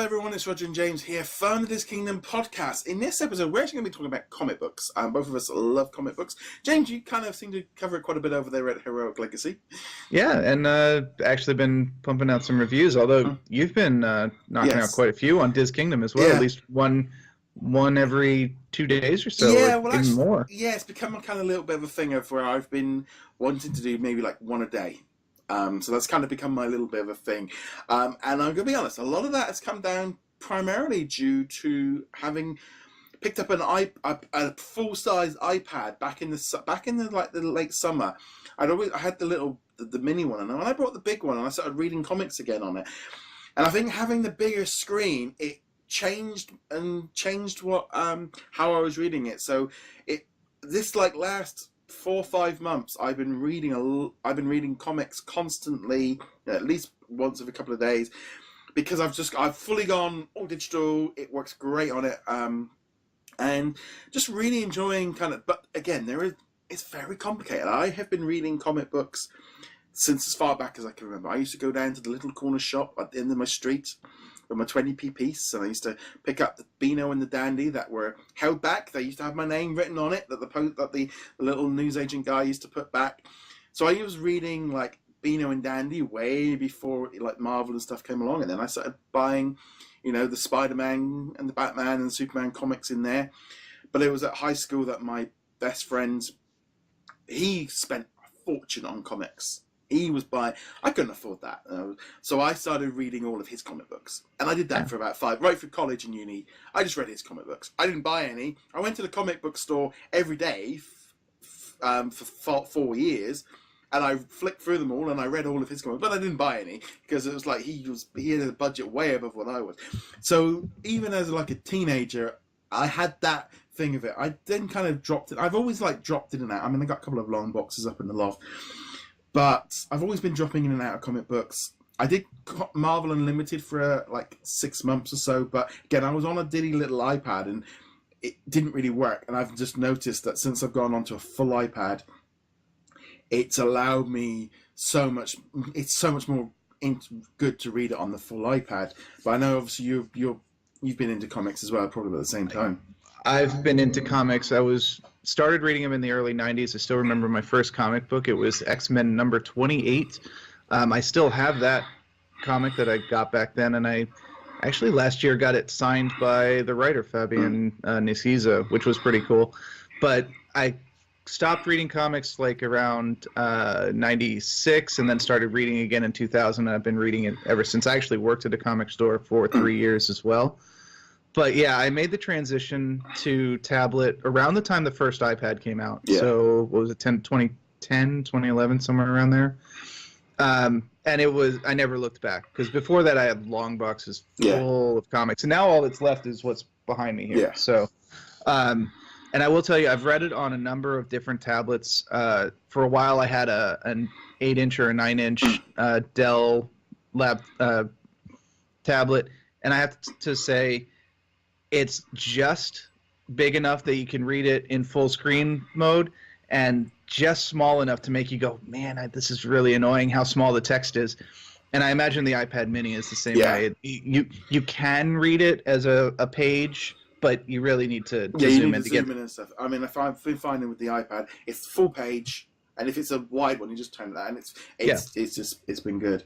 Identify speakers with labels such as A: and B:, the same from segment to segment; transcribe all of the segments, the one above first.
A: everyone? It's Roger and James here from the DisKingdom Podcast. In this episode, we're actually going to be talking about comic books. Both of us love comic books. James, you kind of seem to cover it quite a bit over there at Heroic Legacy.
B: Yeah, and actually been pumping out some reviews, although you've been knocking out quite a few on DisKingdom as well, at least one every 2 days or so, or even more.
A: Yeah, it's become a kind of little bit of a thing of where I've been wanting to do maybe like one a day. So that's kind of become my little bit of a thing. And I'm going to be honest, a lot of that has come down primarily due to having picked up a full-size iPad back in the late summer. I had the mini one, and when I brought the big one and I started reading comics again on it. And I think having the bigger screen, it changed what how I was reading it. So this last 4 or 5 months, I've been reading comics constantly, at least once every couple of days, because I've fully gone all digital. It works great on it, and just really enjoying But again, it's very complicated. I have been reading comic books since as far back as I can remember. I used to go down to the little corner shop at the end of my street with my 20p piece, and I used to pick up the Beano and the Dandy that were held back. They used to have my name written on it that the little newsagent guy used to put back. So I was reading like Beano and Dandy way before like Marvel and stuff came along, and then I started buying, the Spider-Man and the Batman and the Superman comics in there. But it was at high school that my best friend, he spent a fortune on comics. I couldn't afford that. So I started reading all of his comic books. And I did that for about right through college and uni. I just read his comic books. I didn't buy any. I went to the comic book store every day for 4 years. And I flicked through them all and I read all of his comics. But I didn't buy any because it was like he had a budget way above what I was. So even as a teenager, I had that thing of it. I then kind of dropped it. I've always dropped in and out. I mean, I got a couple of long boxes up in the loft. But I've always been dropping in and out of comic books. I did Marvel Unlimited for 6 months or so, but again, I was on a dilly little iPad and it didn't really work. And I've just noticed that since I've gone onto a full iPad, it's allowed me so much. It's so much more good to read it on the full iPad. But I know obviously you've been into comics as well, probably at the same time.
B: I've been into comics. Started reading them in the early 90s. I still remember my first comic book. It was X-Men number 28. I still have that comic that I got back then, and I actually last year got it signed by the writer, Fabian Nicieza, which was pretty cool. But I stopped reading comics around 96 and then started reading again in 2000, and I've been reading it ever since. I actually worked at a comic store for 3 years as well. But yeah, I made the transition to tablet around the time the first iPad came out. Yeah. So what was it, 2010, 2011, somewhere around there? And I never looked back, because before that I had long boxes full of comics. And now all that's left is what's behind me here. Yeah. So, and I will tell you, I've read it on a number of different tablets. For a while I had an 8-inch or a 9-inch Dell lab tablet. And I have to say, it's just big enough that you can read it in full screen mode, and just small enough to make you go, man, this is really annoying how small the text is. And I imagine the iPad mini is the same way. You can read it as a page, but you really need to zoom in to get...
A: and stuff. I mean, if I've been finding with the iPad, it's full page, and if it's a wide one, you just turn that, and it's been good.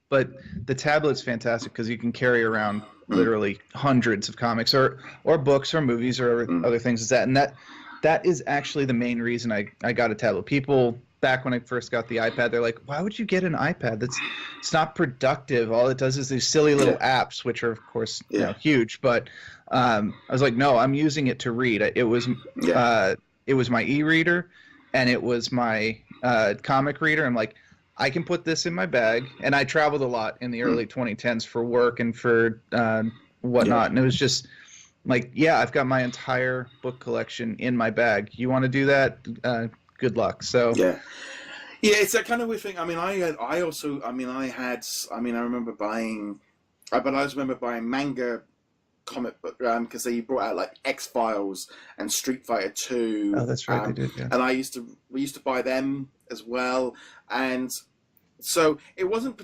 B: But the tablet's fantastic because you can carry around literally hundreds of comics or books or movies or other things as that. And that is actually the main reason I got a tablet. People, back when I first got the iPad, they're like, why would you get an iPad? It's not productive. All it does is these silly little apps, which are, of course, huge. But I was like, no, I'm using it to read. It was my e-reader, and it was my comic reader. I'm like, I can put this in my bag, and I traveled a lot in the early 2010s for work and for whatnot, and it was just like, I've got my entire book collection in my bag. You want to do that? Good luck. So
A: it's that kind of weird thing. I mean, I remember buying manga comic book because they brought out X-Files and Street Fighter 2.
B: Oh, that's right, they did. Yeah.
A: And we used to buy them as well, and So it wasn't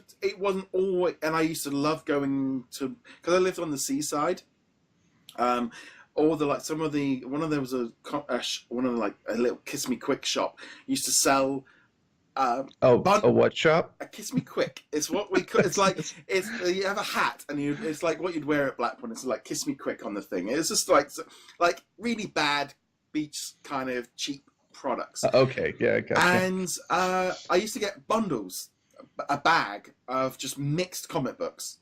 A: always, and I used to love going to, because I lived on the seaside. Or the like some of the there was one of the, like a little Kiss Me Quick shop used to sell.
B: A what shop?
A: A Kiss Me Quick. It's what we. It's like you have a hat and it's like what you'd wear at Blackpool. It's like Kiss Me Quick on the thing. It's just like really bad beach kind of cheap products.
B: Okay, yeah, gotcha.
A: And I used to get bundles, a bag of just mixed comic books,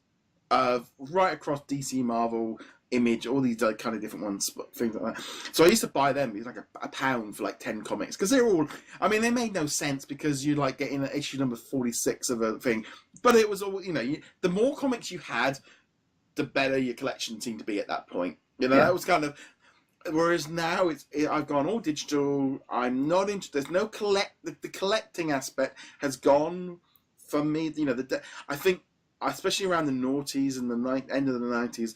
A: of right across DC, Marvel, Image, all these kind of different ones, things like that. So I used to buy them. It was like a pound for like 10 comics, because they're all, I mean, they made no sense because you'd like getting issue number 46 of a thing, but it was all, the more comics you had, the better your collection seemed to be at that point. That was kind of, whereas now I've gone all digital. I'm not into, there's no the collecting aspect has gone for me. I think, especially around the noughties and the end of the 90s,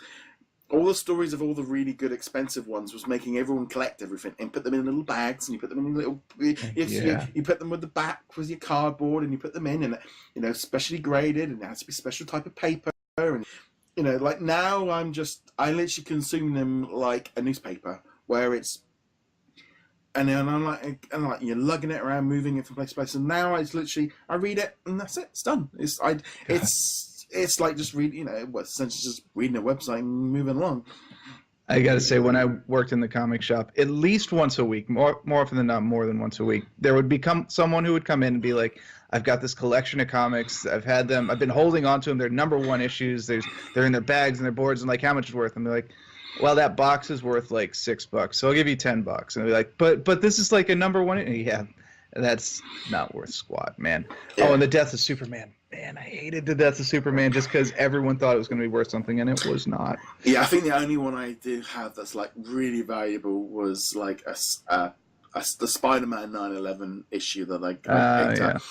A: all the stories of all the really good expensive ones was making everyone collect everything and put them in little bags, and you put them in little you put them with the back with your cardboard, and you put them in, and specially graded, and it has to be special type of paper, and like now I literally consume them like a newspaper, where it's and I'm like you're lugging it around, moving it from place to place, and now it's literally I read it and that's it, it's done. It's like just reading, essentially just reading a website and moving along.
B: I got to say, when I worked in the comic shop, at least once a week, more often than not, more than once a week, there would become someone who would come in and be like, I've got this collection of comics. I've had them. I've been holding on to them. They're #1 issues. They're in their bags and their boards. And like, how much is worth? And they're like, well, that box is worth like $6, so I'll give you $10. And they're like, but this is like a #1. Yeah, that's not worth squat, man. Yeah. Oh, and the death of Superman. Man, I hated the death of Superman just because everyone thought it was going to be worth something, and it was not.
A: Yeah, I think the only one I did have that's like really valuable was like the Spider-Man 9/11 issue that I picked up.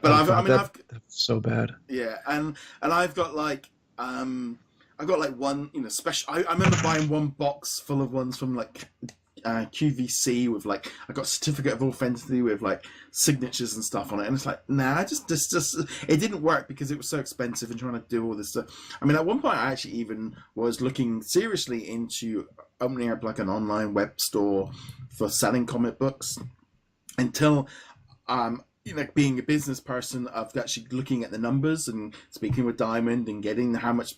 A: But I've
B: that's so bad.
A: Yeah, and I've got like I got like one special. I remember buying one box full of ones from like QVC with like I got a certificate of authenticity with like signatures and stuff on it, and it's like just it didn't work because it was so expensive and trying to do all this stuff. I mean, at one point I actually even was looking seriously into opening up like an online web store for selling comic books, until being a business person of actually looking at the numbers and speaking with Diamond and getting how much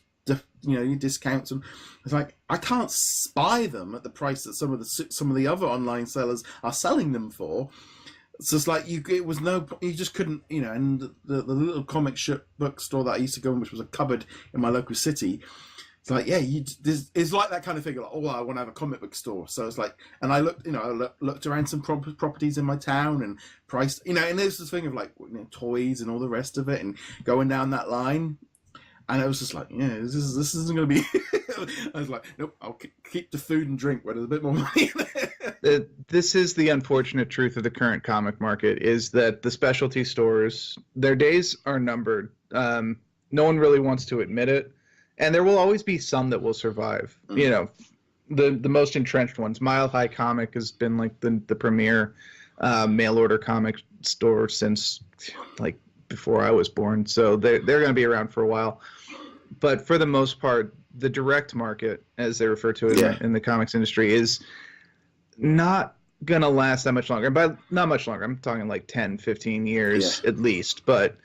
A: discounts, and it's like I can't buy them at the price that some of the other online sellers are selling them for. It's just like you just couldn't, and the little comic book store that I used to go in, which was a cupboard in my local city, it's like it's like that kind of thing. Like, oh, I want to have a comic book store. So it's like, and I looked, looked around some properties in my town and priced, and there's this thing of like toys and all the rest of it, and going down that line. And I was just like, this isn't going to be... I was like, nope, I'll keep the food and drink where there's a bit more money in there.
B: This is the unfortunate truth of the current comic market, is that the specialty stores, their days are numbered. No one really wants to admit it. And there will always be some that will survive. The most entrenched ones. Mile High Comic has been like the premier mail-order comic store since like before I was born. So they're going to be around for a while. But for the most part, the direct market, as they refer to it in the comics industry, is not going to last that much longer. But not much longer. I'm talking like 10, 15 years at least. But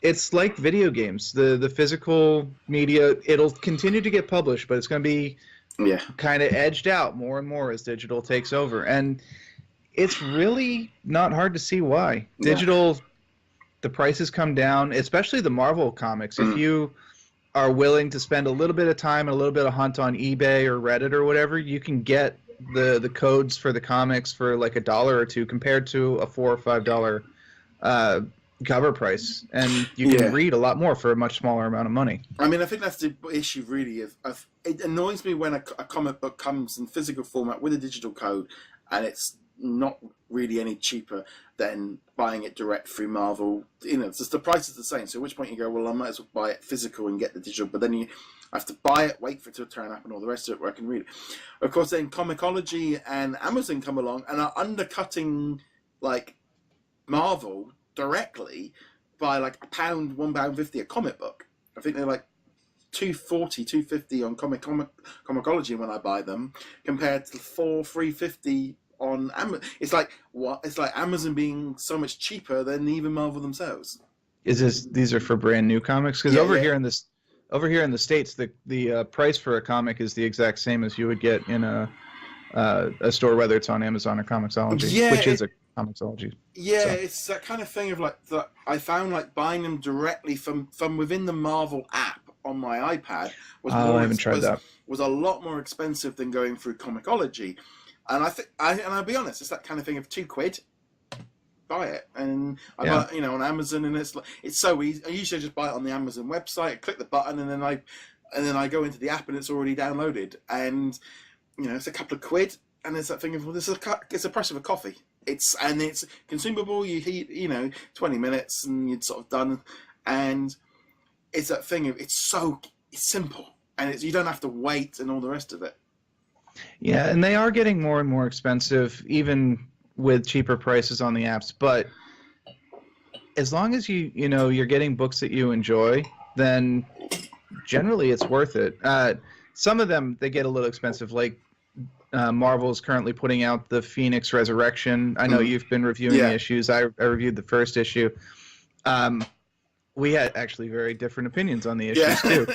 B: it's like video games. The physical media, it'll continue to get published, but it's going to be kind of edged out more and more as digital takes over. And it's really not hard to see why. Digital, the prices come down, especially the Marvel comics. If you are willing to spend a little bit of time and a little bit of hunt on eBay or Reddit or whatever, you can get the codes for the comics for like $1 or $2 compared to a $4 or $5 cover price, and you can read a lot more for a much smaller amount of money. I
A: mean, I think that's the issue really. It annoys me when a comic book comes in physical format with a digital code, and it's not really any cheaper than buying it direct through Marvel. It's just the price is the same. So at which point you go, well, I might as well buy it physical and get the digital, but then you have to buy it, wait for it to turn up and all the rest of it where I can read it. Of course, then Comixology and Amazon come along and are undercutting like Marvel directly buy like £1.50 a comic book. I think they're like $2.50 on Comixology when I buy them, compared to $3.50 on Amazon. It's like what? It's like Amazon being so much cheaper than even Marvel themselves.
B: These are for brand new comics? Because over here in the States, the price for a comic is the exact same as you would get in a store, whether it's on Amazon or Comixology, which is a Comixology.
A: Yeah, so. It's that kind of thing of like that. I found like buying them directly from within the Marvel app on my iPad
B: I haven't tried that.
A: Was a lot more expensive than going through Comixology, and I'll be honest, it's that kind of thing of £2, buy it, and I buy it, on Amazon, and it's so easy. I usually just buy it on the Amazon website, I click the button, and then I go into the app, and it's already downloaded, and it's a couple of quid, and it's that thing of it's the price of a coffee. It's consumable. You heat 20 minutes, and you're sort of done, and it's that thing of it's simple, and you don't have to wait and all the rest of it.
B: Yeah, and they are getting more and more expensive, even with cheaper prices on the apps. But as long as you're getting books that you enjoy, then generally it's worth it. Some of them, they get a little expensive, like Marvel is currently putting out the Phoenix Resurrection. I know you've been reviewing the issues. I reviewed the first issue. We had actually very different opinions on the issues too.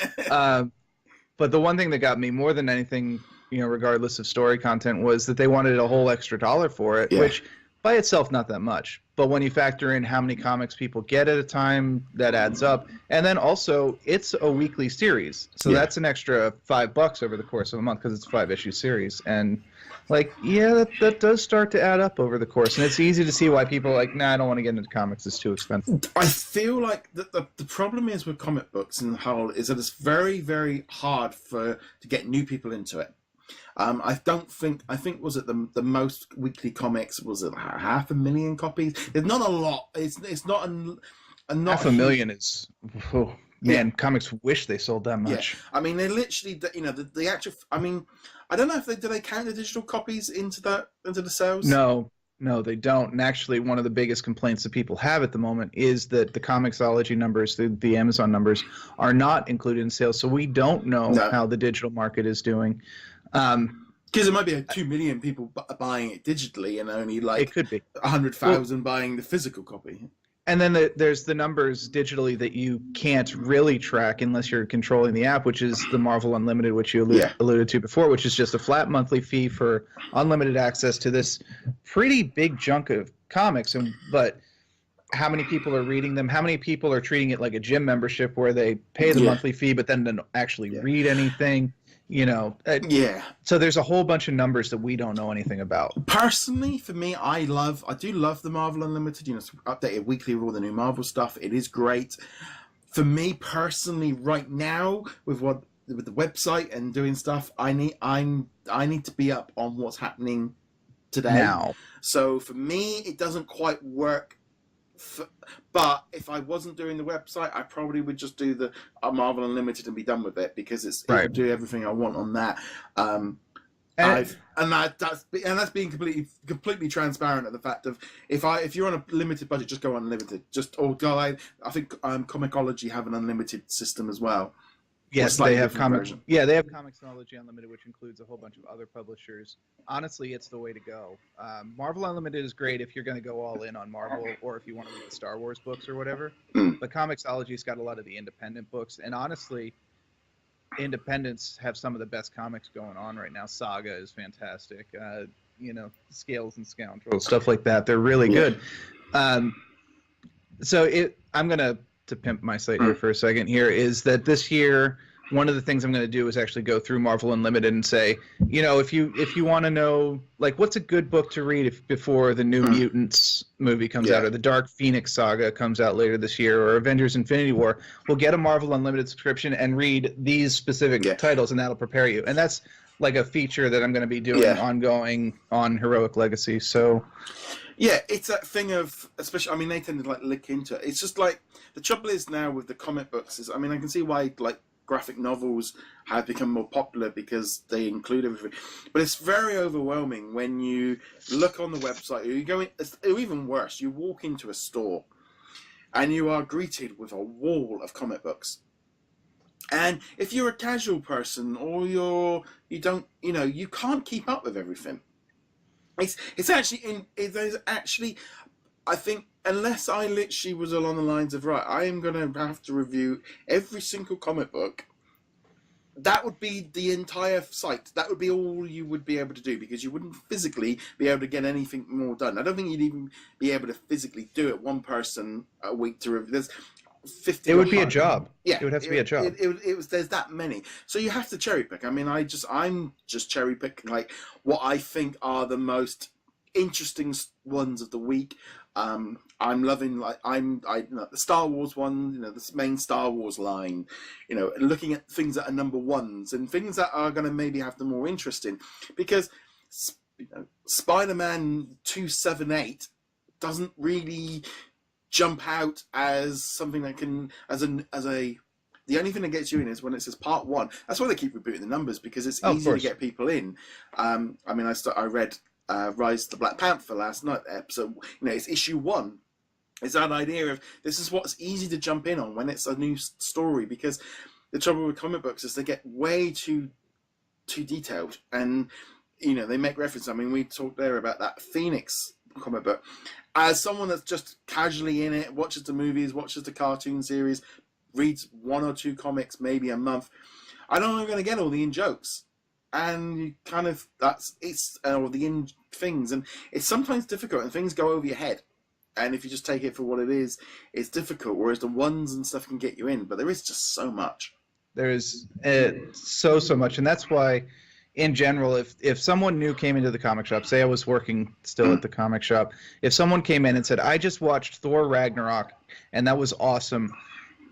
B: But the one thing that got me more than anything, regardless of story content, was that they wanted a whole extra $1 for it, which by itself not that much. But when you factor in how many comics people get at a time, that adds up. And then also, it's a weekly series, so that's an extra $5 over the course of a month because it's a 5-issue series. And that does start to add up over the course, and it's easy to see why people are like, I don't want to get into comics, it's too expensive.
A: I feel like the problem is with comic books in the whole is that it's very, very hard to get new people into it. I think was it the most weekly comics, was it 500,000 copies? It's not a lot. It's not not
B: 500,000 is comics wish they sold that much.
A: I mean, they literally, the actual. I mean, I don't know if do they count the digital copies into the sales?
B: No, they don't. And actually, one of the biggest complaints that people have at the moment is that the Comixology numbers, the Amazon numbers, are not included in sales. So we don't know how the digital market is doing.
A: Because it might be 2 million people buying it digitally, and only
B: it could be
A: 100,000 buying the physical copy.
B: And then there's the numbers digitally that you can't really track unless you're controlling the app, which is the Marvel Unlimited, which you alluded to before, which is just a flat monthly fee for unlimited access to this pretty big chunk of comics. But how many people are reading them? How many people are treating it like a gym membership where they pay the monthly fee but then don't actually read anything? So there's a whole bunch of numbers that we don't know anything about.
A: Personally, for me, I do love the Marvel Unlimited. It's updated weekly with all the new Marvel stuff. It is great. For me personally, right now, with the website and doing stuff, I need to be up on what's happening today.
B: Now.
A: So for me, it doesn't quite work. But if I wasn't doing the website, I probably would just do the Marvel Unlimited and be done with it, because it will do everything I want on that. That's being completely transparent at the fact of if you're on a limited budget, just go unlimited. I think Comixology have an unlimited system as well.
B: Yes, they have they have Comixology Unlimited, which includes a whole bunch of other publishers. Honestly, it's the way to go. Marvel Unlimited is great if you're going to go all in on Marvel, or if you want to read the Star Wars books or whatever. But Comixology's got a lot of the independent books, and honestly, independents have some of the best comics going on right now. Saga is fantastic. Scales and Scoundrels, stuff like that. They're really good. I'm going to pimp my site here for a second here, is that this year, one of the things I'm going to do is actually go through Marvel Unlimited and say, if you want to know, like, what's a good book to read before the New Mutants movie comes out, or the Dark Phoenix saga comes out later this year, or Avengers Infinity War, we'll get a Marvel Unlimited subscription and read these specific titles, and that'll prepare you. And that's like a feature that I'm going to be doing ongoing on Heroic Legacy. So
A: yeah, it's that thing of, especially, they tend to look into it. It's just like, the trouble is now with the comic books is, I can see why graphic novels have become more popular, because they include everything. But it's very overwhelming when you look on the website, or you go in, or even worse, you walk into a store and you are greeted with a wall of comic books. And if you're a casual person, or you can't keep up with everything. It's actually, I think, unless I literally was along the lines of, right, I am going to have to review every single comic book, that would be the entire site. That would be all you would be able to do, because you wouldn't physically be able to get anything more done. I don't think you'd even be able to physically do it, one person a week to review. There's 50.
B: It would be a job.
A: Yeah,
B: it would have to be a job.
A: It was. There's that many, so you have to cherry pick. I mean, I'm just cherry picking like what I think are the most interesting ones of the week. I'm loving the Star Wars one, the main Star Wars line, looking at things that are number ones and things that are going to maybe have the more interesting, because Spider-Man 278 doesn't really jump out as something that can the only thing that gets you in is when it says part 1. That's why they keep rebooting the numbers, because it's easy to get people in. I read Rise of the Black Panther last night, episode, it's issue 1. It's that idea of this is what's easy to jump in on when it's a new story, because the trouble with comic books is they get way too detailed, and they make reference. I mean, we talked there about that Phoenix comic book. As someone that's just casually in it, watches the movies, watches the cartoon series, reads 1 or 2 comics maybe a month, I don't know if I'm going to get all the in jokes. And you kind of, or the in things. And it's sometimes difficult, and things go over your head. And if you just take it for what it is, it's difficult. Whereas the ones and stuff can get you in. But there is just so much.
B: There is so much. And that's why, in general, if someone new came into the comic shop, say I was working still at the comic shop, if someone came in and said, I just watched Thor Ragnarok, and that was awesome,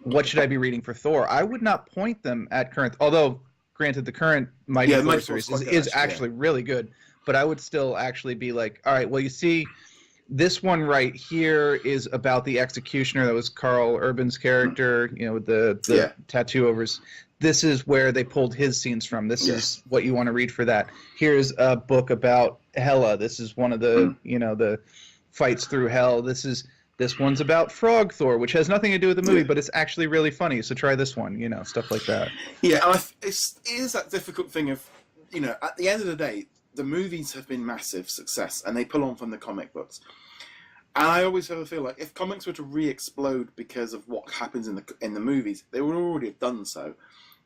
B: what should I be reading for Thor? I would not point them at current, although, granted, the current Mighty Thor series is actually really good, but I would still actually be like, all right, well, you see, this one right here is about the Executioner. That was Carl Urban's character, with the tattoo overs. This is where they pulled his scenes from. This is what you want to read for that. Here's a book about Hela. This is one of the, the fights through hell. This one's about Frog Thor, which has nothing to do with the movie, but it's actually really funny. So try this one, stuff like that. Yeah,
A: it is that difficult thing of, at the end of the day, the movies have been massive success, and they pull on from the comic books. And I always sort of feel like if comics were to re-explode because of what happens in the movies, they would already have done so.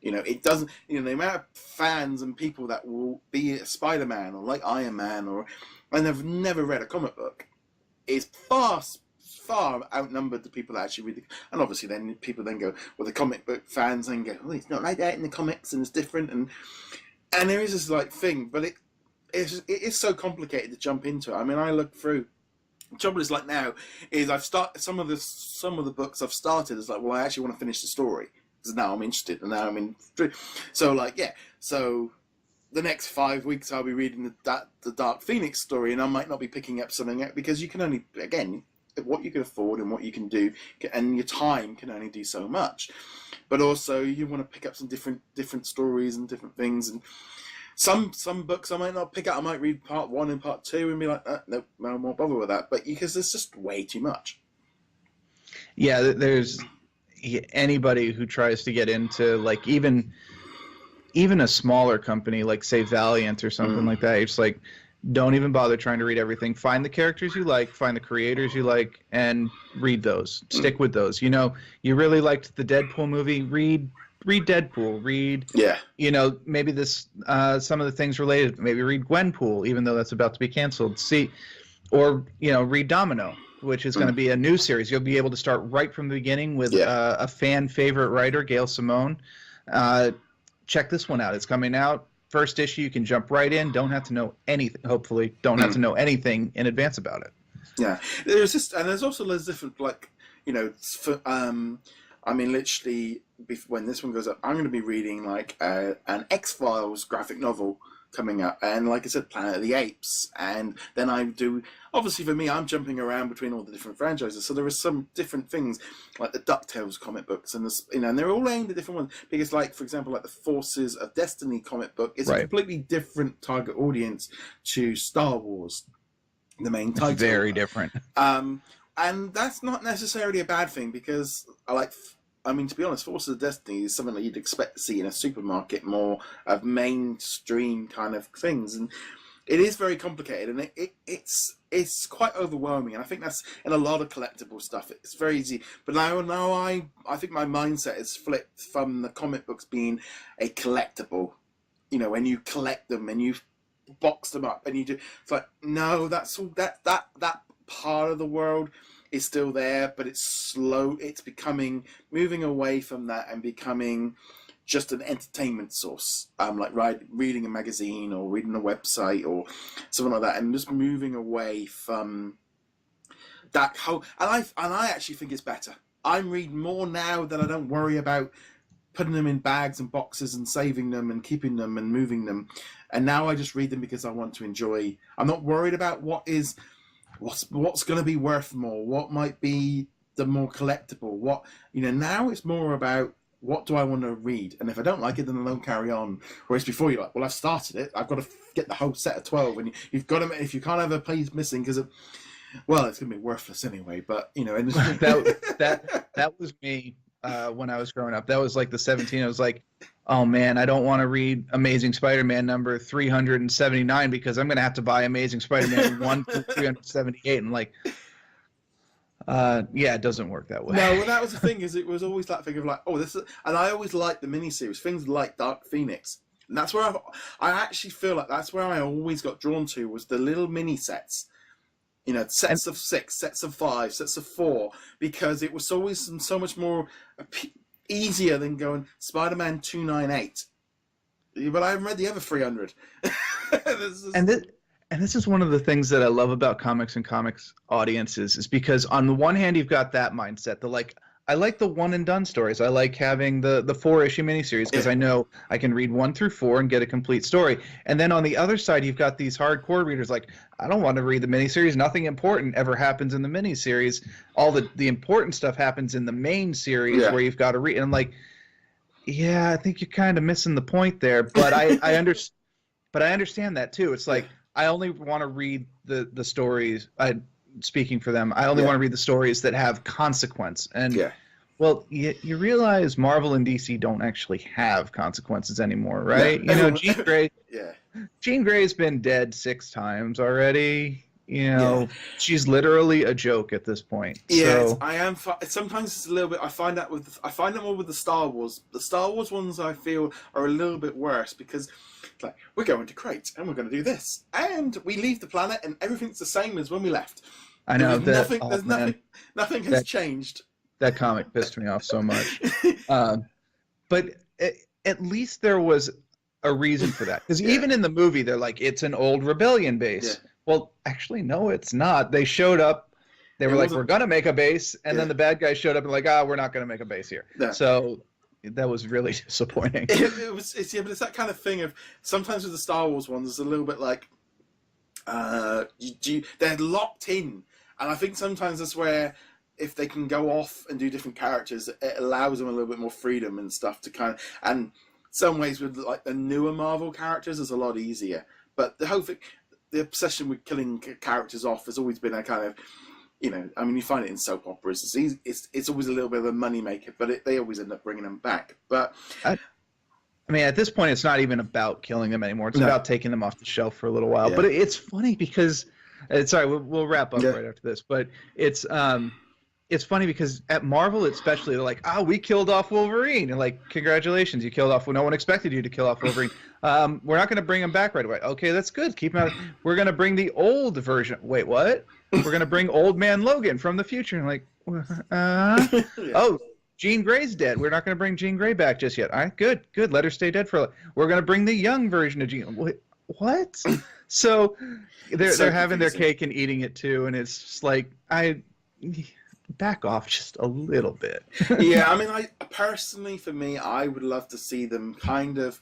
A: It doesn't. The amount of fans and people that will be a Spider-Man or like Iron Man and have never read a comic book is far outnumbered the people that actually read and obviously then people then go, well, the comic book fans then go, oh, it's not like that in the comics and it's different, and there is this thing, but it is so complicated to jump into it. I mean, I look through. The trouble is now is I've started some of the books I've started is well, I actually want to finish the story because now I'm interested and now I'm in. So so the next 5 weeks I'll be reading the Dark Phoenix story, and I might not be picking up something else because you can only, again, what you can afford and what you can do, and your time can only do so much. But also you want to pick up some different stories and different things, and some books I might not pick up. I might read part 1 and part 2 and be like, nope, I won't bother with that. But because there's just way too much.
B: Yeah, there's anybody who tries to get into even a smaller company like say Valiant or something like that. It's like, don't even bother trying to read everything. Find the characters you like, find the creators you like, and read those. Stick with those. You really liked the Deadpool movie. Read Deadpool. Read. Maybe this some of the things related. Maybe read Gwenpool, even though that's about to be canceled. Read Domino, which is going to be a new series. You'll be able to start right from the beginning with a fan favorite writer, Gail Simone. Check this one out. It's coming out. First issue, you can jump right in. Don't have to know anything. Hopefully, don't have to know anything in advance about it. Yeah,
A: there's also different literally when this one goes up, I'm going to be reading an X-Files graphic novel coming up, and like I said, Planet of the Apes, and then I do. Obviously, for me, I'm jumping around between all the different franchises, so there are some different things like the DuckTales comic books, and and they're all aimed at different ones. Because, for example, the Forces of Destiny comic book is a completely different target audience to Star Wars, the main title.
B: Very different.
A: And that's not necessarily a bad thing, because I mean, to be honest, Forces of Destiny is something that you'd expect to see in a supermarket, more of mainstream kind of things. And it is very complicated, and it's quite overwhelming. And I think that's in a lot of collectible stuff. It's very easy. But now I think my mindset is flipped from the comic books being a collectible. You know, when you collect them and you box them up and you do, it's like, no, that's all that part of the world is still there, but it's slow. It's moving away from that and becoming just an entertainment source, like reading a magazine or reading a website or something like that, and just moving away from that whole. And I actually think it's better. I'm reading more now that I don't worry about putting them in bags and boxes and saving them and keeping them and moving them. And now I just read them because I want to enjoy. I'm not worried about what's going to be worth more, what might be the more collectible, now it's more about what do I want to read, and if I don't like it, then I don't carry on. Whereas before, you're like, well, I've started it, I've got to get the whole set of 12, and you've got to, if you can't have a page missing because it's going to be worthless anyway. But and
B: that was me when I was growing up. That was like the 17. I was like, oh man, I don't want to read Amazing Spider-Man number 379 because I'm going to have to buy Amazing Spider-Man 1 through 378. And like, it doesn't work that way.
A: No, well, that was the thing, is it was always that thing of like, oh, this is, and I always liked the miniseries, things like Dark Phoenix. And that's where I actually feel like that's where I always got drawn to, was the little mini sets. Sets of 6, sets of 5, sets of 4, because it was always so much more easier than going Spider-Man 298. But I haven't read the other 300.
B: And this is one of the things that I love about comics and comics audiences, is because on the one hand, you've got that mindset, I like the one and done stories. I like having the 4-issue miniseries because I know I can read 1 through 4 and get a complete story. And then on the other side, you've got these hardcore readers like, I don't want to read the miniseries. Nothing important ever happens in the miniseries. All the important stuff happens in the main series where you've got to read. And I'm like, yeah, I think you're kind of missing the point there. But I understand that too. It's like, I only want to read the stories. Speaking for them, I only want to read the stories that have consequence. And well, you realize Marvel and DC don't actually have consequences anymore, right? Jean Grey. Jean Grey's been dead 6 times already. She's literally a joke at this point.
A: Yeah,
B: so.
A: I am. Sometimes it's a little bit. I find it more with the Star Wars. The Star Wars ones I feel are a little bit worse, because like, we're going to Crate and we're going to do this, and we leave the planet and everything's the same as when we left.
B: I know that.
A: Nothing has changed.
B: That comic pissed me off so much. But at least there was a reason for that, because even in the movie, they're like, it's an old rebellion base. Yeah. Well, actually, no, it's not. They showed up. They were like, we're going to make a base. And then the bad guys showed up and like, we're not going to make a base here. Yeah. So that was really disappointing.
A: But it's that kind of thing of, sometimes with the Star Wars ones, it's a little bit like, they're locked in. And I think sometimes that's where, if they can go off and do different characters, it allows them a little bit more freedom and stuff to kind of, and some ways with like the newer Marvel characters is a lot easier. But the whole thing, the obsession with killing characters off has always been a kind of, I mean, you find it in soap operas. It's always a little bit of a moneymaker, but they always end up bringing them back. But
B: I mean, at this point, it's not even about killing them anymore. It's about taking them off the shelf for a little while. Yeah. But it's funny because, sorry, we'll wrap up right after this. But it's funny because at Marvel, especially, they're like, we killed off Wolverine. And like, congratulations, you killed off. No one expected you to kill off Wolverine. We're not going to bring him back right away. Okay, that's good. Keep him out. We're going to bring the old version. Wait, what? We're going to bring Old Man Logan from the future. And like, oh, Jean Grey's dead. We're not going to bring Jean Grey back just yet. All right, good. Let her stay dead for. We're going to bring the young version of Jean. Wait, what? So they're having their cake and eating it too, and it's just like, back off just a little bit.
A: Yeah, I mean, I personally, for me, I would love to see them kind of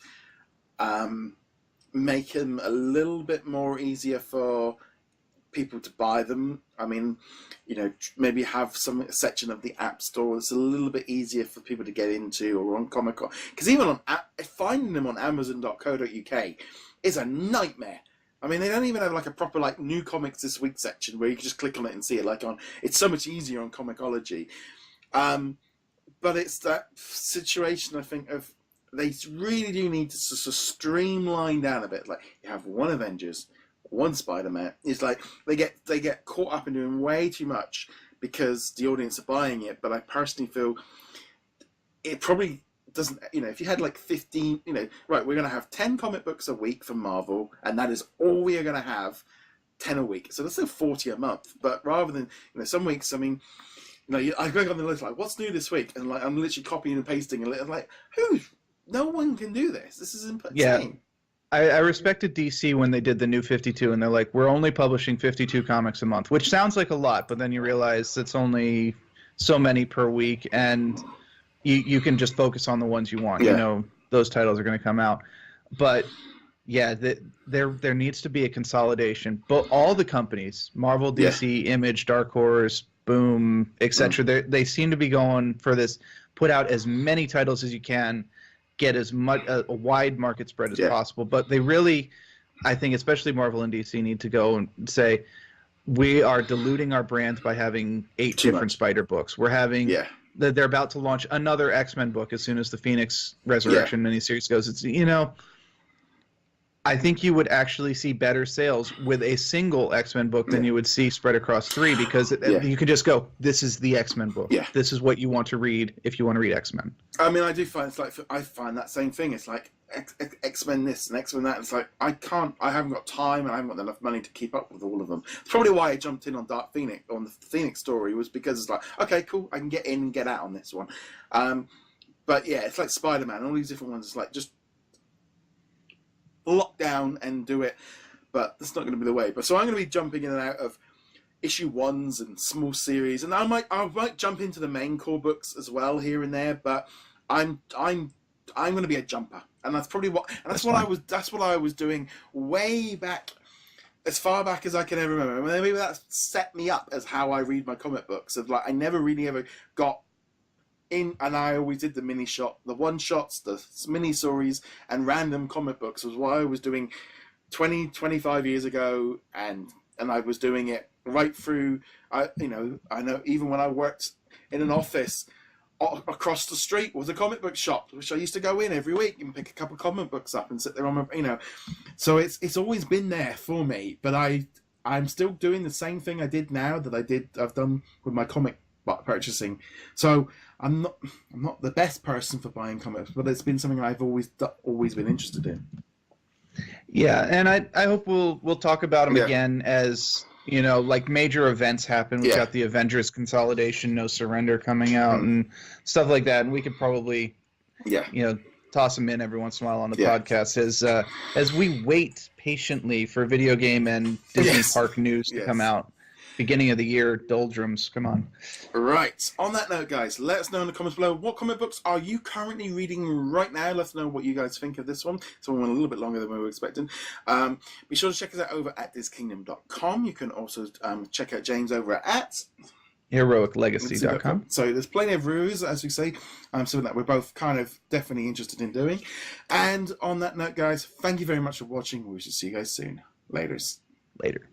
A: make them a little bit more easier for people to buy them. I mean, maybe have some section of the App Store that's a little bit easier for people to get into, or on Comic Con, because even on finding them on Amazon.co.uk is a nightmare. I mean, they don't even have like a proper like new comics this week section where you can just click on it and see it. It's so much easier on Comixology. But it's that situation, I think, of they really do need to sort of streamline down a bit. Like, you have one Avengers, one Spider-Man. It's like they get caught up in doing way too much because the audience are buying it. But I personally feel it probably doesn't, if you had like 15, right, we're going to have 10 comic books a week from Marvel, and that is all we are going to have, 10 a week. So that's still 40 a month. But rather than, some weeks, I mean, I go on the list like, what's new this week? And like, I'm literally copying and pasting, and I'm like, no one can do this. This is insane.
B: Yeah. I respected DC when they did the new 52, and they're like, we're only publishing 52 comics a month, which sounds like a lot, but then you realize it's only so many per week, and you can just focus on the ones you want.
A: Yeah.
B: Those titles are going to come out. But yeah, there needs to be a consolidation. But all the companies, Marvel, DC, Image, Dark Horse, Boom, etc., they seem to be going for this, put out as many titles as you can, get as much a wide market spread as possible. But they really, I think, especially Marvel and DC, need to go and say, we are diluting our brands by having 8 different Spider books. We're having they're about to launch another X-Men book as soon as the Phoenix Resurrection miniseries goes. It's I think you would actually see better sales with a single X-Men book than you would see spread across 3, because you could just go, this is the X-Men book. Yeah. This is what you want to read if you want to read X-Men.
A: I mean, I do find I find that same thing. It's like X-Men this and X-Men that. It's like I haven't got time, and I haven't got enough money to keep up with all of them. It's probably why I jumped in on Dark Phoenix, on the Phoenix story, was because it's like, okay, cool, I can get in and get out on this one. But yeah, it's like Spider-Man, all these different ones. It's like, just lock down and do it, but that's not going to be the way. But so I'm going to be jumping in and out of issue 1s and small series, and I might jump into the main core books as well here and there. But I'm going to be a jumper, and that's probably that's what I was doing way back, as far back as I can ever remember. Maybe that set me up as how I read my comic books. Of like, I never really ever got in, and I always did the the one-shots, the mini-stories, and random comic books was what I was doing 25 years ago, and I was doing it right through. I know even when I worked in an office, across the street was a comic book shop, which I used to go in every week and pick a couple of comic books up and sit there on my, so it's always been there for me. But I'm still doing the same thing I did now that I've done with my comic purchasing. So I'm not the best person for buying comics, but it's been something I've always been interested in.
B: Yeah, and I hope we'll talk about them again as like major events happen. We've got the Avengers consolidation, No Surrender coming out, and stuff like that, and we could probably toss them in every once in a while on the podcast as we wait patiently for video game and Disney park news to come out. Beginning of the year doldrums. Come on.
A: Right. On that note, guys, let us know in the comments below, what comic books are you currently reading right now? Let us know what you guys think of this one. This one went a little bit longer than we were expecting. Be sure to check us out over at DisKingdom.com. You can also check out James over at
B: HeroicLegacy.com.
A: So there's plenty of reviews, as we say, something that we're both kind of definitely interested in doing. And on that note, guys, thank you very much for watching. We shall see you guys soon. Later.
B: Later.